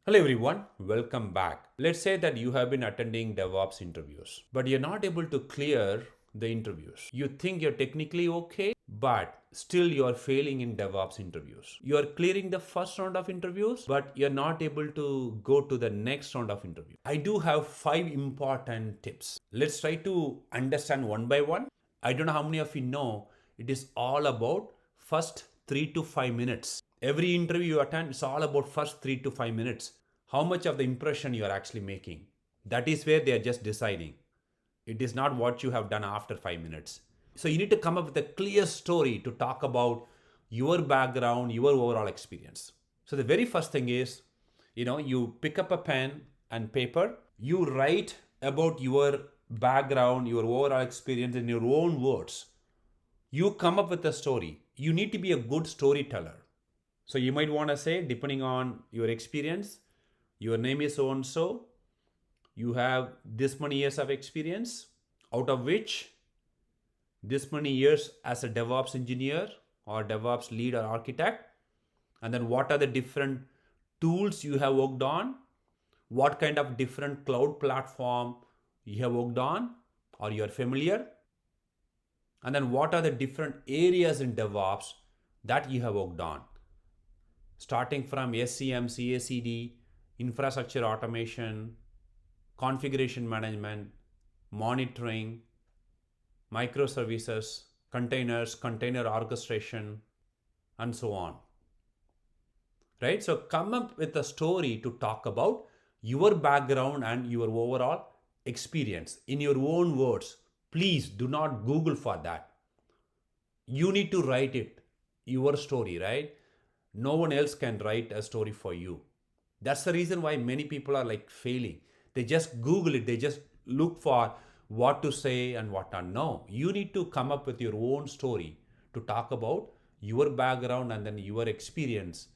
Hello everyone, welcome back. Let's say that you have been attending DevOps interviews, but you're not able to clear the interviews. You think you're technically okay, but still you're failing in DevOps interviews. You're clearing the first round of interviews, but you're not able to go to the next round of interview. I do have 5 important tips. Let's try to understand one by one. I don't know how many of you know it is all about first 3 to 5 minutes. Every interview you attend, it's all about first 3 to 5 minutes. How much of the impression you are actually making. That is where they are just deciding. It is not what you have done after 5 minutes. So you need to come up with a clear story to talk about your background, your overall experience. So the very first thing is, you pick up a pen and paper, you write about your background, your overall experience in your own words. You come up with a story. You need to be a good storyteller. So you might want to say, depending on your experience, your name is so and so, you have this many years of experience, out of which this many years as a DevOps engineer or DevOps lead or architect, and then what are the different tools you have worked on, what kind of different cloud platform you have worked on or you are familiar, and then what are the different areas in DevOps that you have worked on, starting from SCM, CI/CD, infrastructure automation, configuration management, monitoring, microservices, containers, container orchestration, and so on. Right? So come up with a story to talk about your background and your overall experience in your own words. Please do not Google for that. You need to write it, your story, right? No one else can write a story for you. That's the reason why many people are like failing. They just Google it, they just look for what to say and what not. No, you need to come up with your own story to talk about your background and then your experience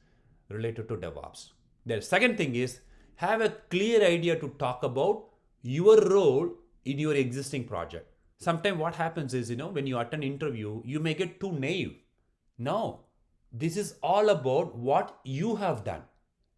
related to DevOps. The second thing is have a clear idea to talk about your role in your existing project. Sometimes what happens is, when you attend interview, you may get too naive. No, this is all about what you have done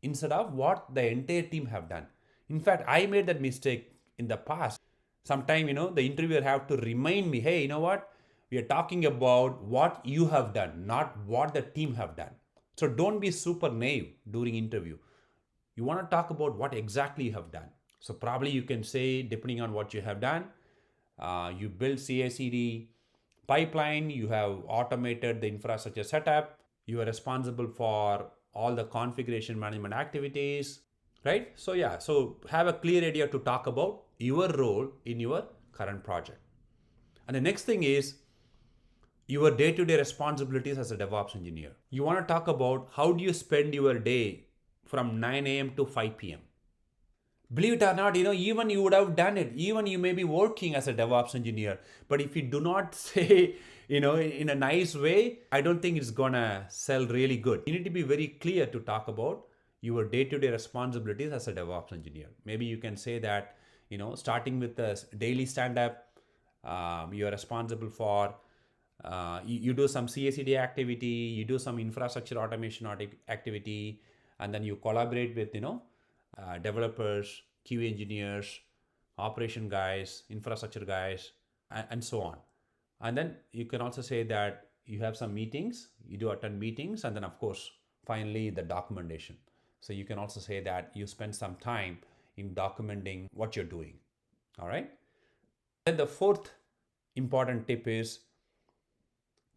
instead of what the entire team have done. In fact, I made that mistake in the past. Sometime, the interviewer have to remind me, hey, you know what? We are talking about what you have done, not what the team have done. So don't be super naive during interview. You want to talk about what exactly you have done. So probably you can say, depending on what you have done, you build CI/CD pipeline, you have automated the infrastructure setup, you are responsible for all the configuration management activities, right? So yeah, so have a clear idea to talk about your role in your current project. And the next thing is your day-to-day responsibilities as a DevOps engineer. You want to talk about how do you spend your day from 9 a.m. to 5 p.m. Believe it or not, even you would have done it. Even you may be working as a DevOps engineer, but if you do not say, in a nice way, I don't think it's gonna sell really good. You need to be very clear to talk about your day-to-day responsibilities as a DevOps engineer. Maybe you can say that, starting with the daily stand-up, you are responsible for, you do some CI/CD activity, you do some infrastructure automation activity, and then you collaborate with, developers, QA engineers, operation guys, infrastructure guys, and so on. And then you can also say that you have some meetings, you do attend meetings, and then of course, finally the documentation. So you can also say that you spend some time in documenting what you're doing. All right. Then the fourth important tip is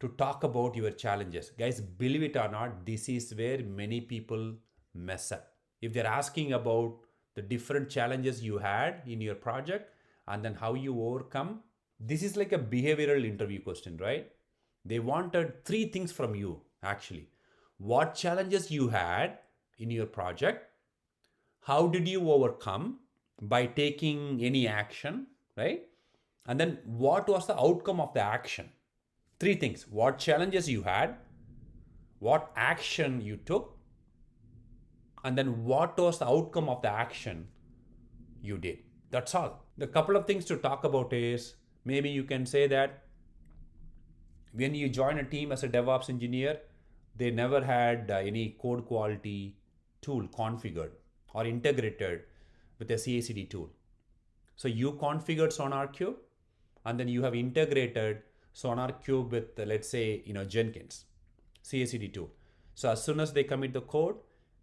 to talk about your challenges. Guys, believe it or not, this is where many people mess up. If they're asking about the different challenges you had in your project and then how you overcome, this is like a behavioral interview question, right? They wanted 3 things from you actually. What challenges you had in your project? How did you overcome by taking any action, right? And then what was the outcome of the action? 3 things: what challenges you had, what action you took, and then what was the outcome of the action you did. That's all. The couple of things to talk about is maybe you can say that when you join a team as a DevOps engineer, they never had any code quality tool configured, or integrated with a CI/CD tool. So you configured SonarQube, and then you have integrated SonarQube with, let's say, Jenkins, CI/CD tool. So as soon as they commit the code,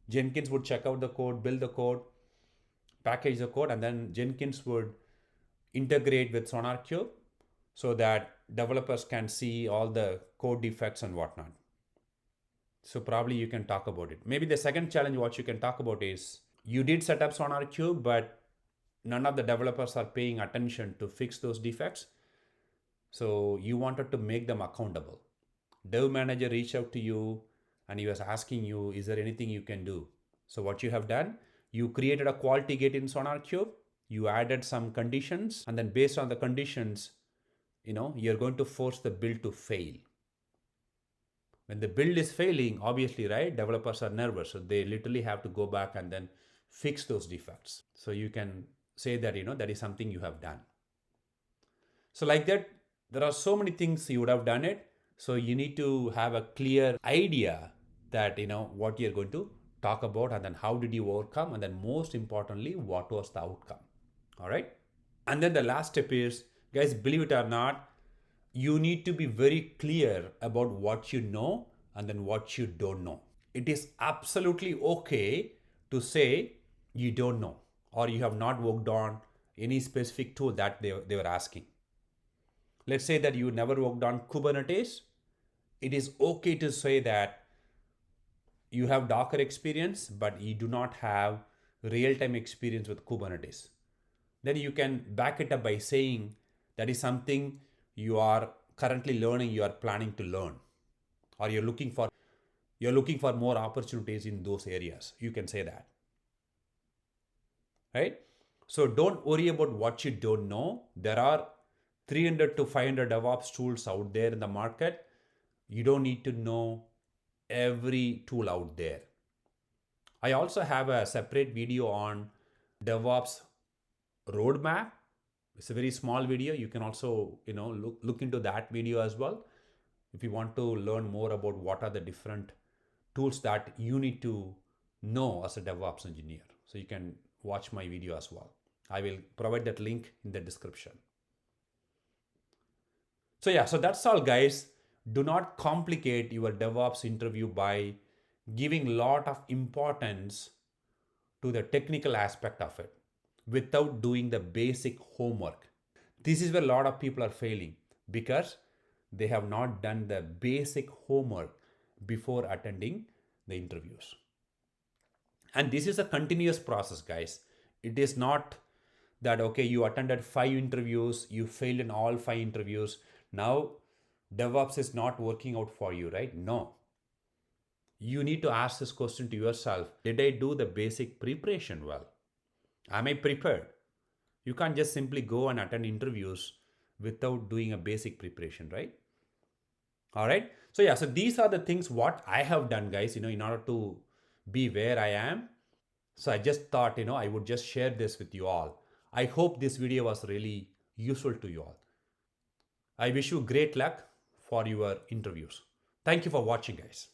Jenkins would check out the code, build the code, package the code, and then Jenkins would integrate with SonarQube so that developers can see all the code defects and whatnot. So probably you can talk about it. Maybe the second challenge what you can talk about is you did set up SonarQube, but none of the developers are paying attention to fix those defects. So you wanted to make them accountable. Dev manager reached out to you and he was asking you, is there anything you can do? So what you have done, you created a quality gate in SonarQube, you added some conditions, and then based on the conditions, you're going to force the build to fail. When the build is failing, obviously, right, developers are nervous. So they literally have to go back and then fix those defects. So you can say that, that is something you have done. So like that, there are so many things you would have done it. So you need to have a clear idea that, what you're going to talk about, and then how did you overcome, and then most importantly, what was the outcome. All right. And then the last step is, guys, believe it or not, you need to be very clear about what you know and then what you don't know. It is absolutely okay to say you don't know or you have not worked on any specific tool that they were asking. Let's say that you never worked on Kubernetes. It is okay to say that you have Docker experience, but you do not have real-time experience with Kubernetes. Then you can back it up by saying that is something you are currently learning, you are planning to learn, or you're looking for more opportunities in those areas. You can say that. Right? So don't worry about what you don't know. There are 300 to 500 DevOps tools out there in the market. You don't need to know every tool out there. I also have a separate video on DevOps roadmap. It's a very small video. You can also, look into that video as well if you want to learn more about what are the different tools that you need to know as a DevOps engineer. So you can watch my video as well. I will provide that link in the description. So that's all, guys. Do not complicate your DevOps interview by giving a lot of importance to the technical aspect of it without doing the basic homework. This is where a lot of people are failing because they have not done the basic homework before attending the interviews. And this is a continuous process, guys. It is not that, okay, you attended 5 interviews, you failed in all 5 interviews. Now, DevOps is not working out for you, right? No. You need to ask this question to yourself. Did I do the basic preparation well? Am I prepared? You can't just simply go and attend interviews without doing a basic preparation, right? All right. So these are the things what I have done, guys, in order to be where I am. So I just thought, I would just share this with you all. I hope this video was really useful to you all. I wish you great luck for your interviews. Thank you for watching, guys.